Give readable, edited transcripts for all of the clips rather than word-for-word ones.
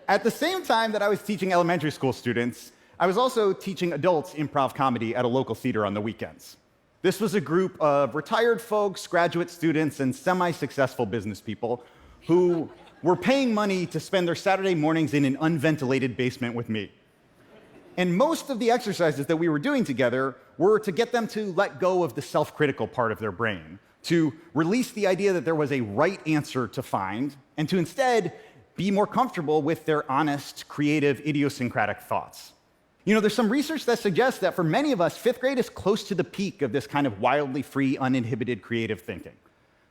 At the same time that I was teaching elementary school students, I was also teaching adults improv comedy at a local theater on the weekends. This was a group of retired folks, graduate students, and semi-successful business people who were paying money to spend their Saturday mornings in an unventilated basement with me. And most of the exercises that we were doing together were to get them to let go of the self-critical part of their brain, to release the idea that there was a right answer to find, and to instead be more comfortable with their honest, creative, idiosyncratic thoughts. You know, there's some research that suggests that for many of us, fifth grade is close to the peak of this kind of wildly free, uninhibited creative thinking.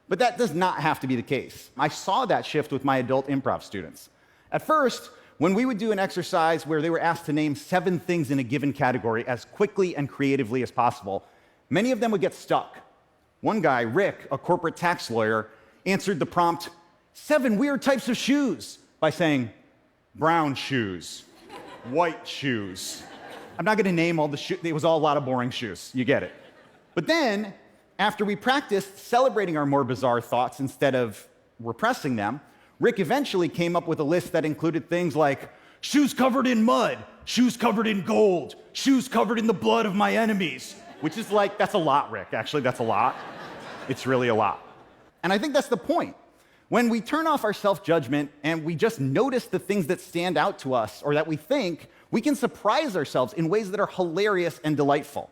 But that does not have to be the case. I saw that shift with my adult improv students. At first, when we would do an exercise where they were asked to name 7 things in a given category as quickly and creatively as possible, many of them would get stuck. One guy, Rick, a corporate tax lawyer, answered the prompt, 7 weird types of shoes, by saying, brown shoes, white shoes. I'm not going to name all the shoes. It was all a lot of boring shoes. You get it. But then, after we practiced celebrating our more bizarre thoughts instead of repressing them, Rick eventually came up with a list that included things like shoes covered in mud, shoes covered in gold, shoes covered in the blood of my enemies, which is like, that's a lot, Rick. Actually, that's a lot. It's really a lot. And I think that's the point. When we turn off our self-judgment and we just notice the things that stand out to us or that we think, we can surprise ourselves in ways that are hilarious and delightful.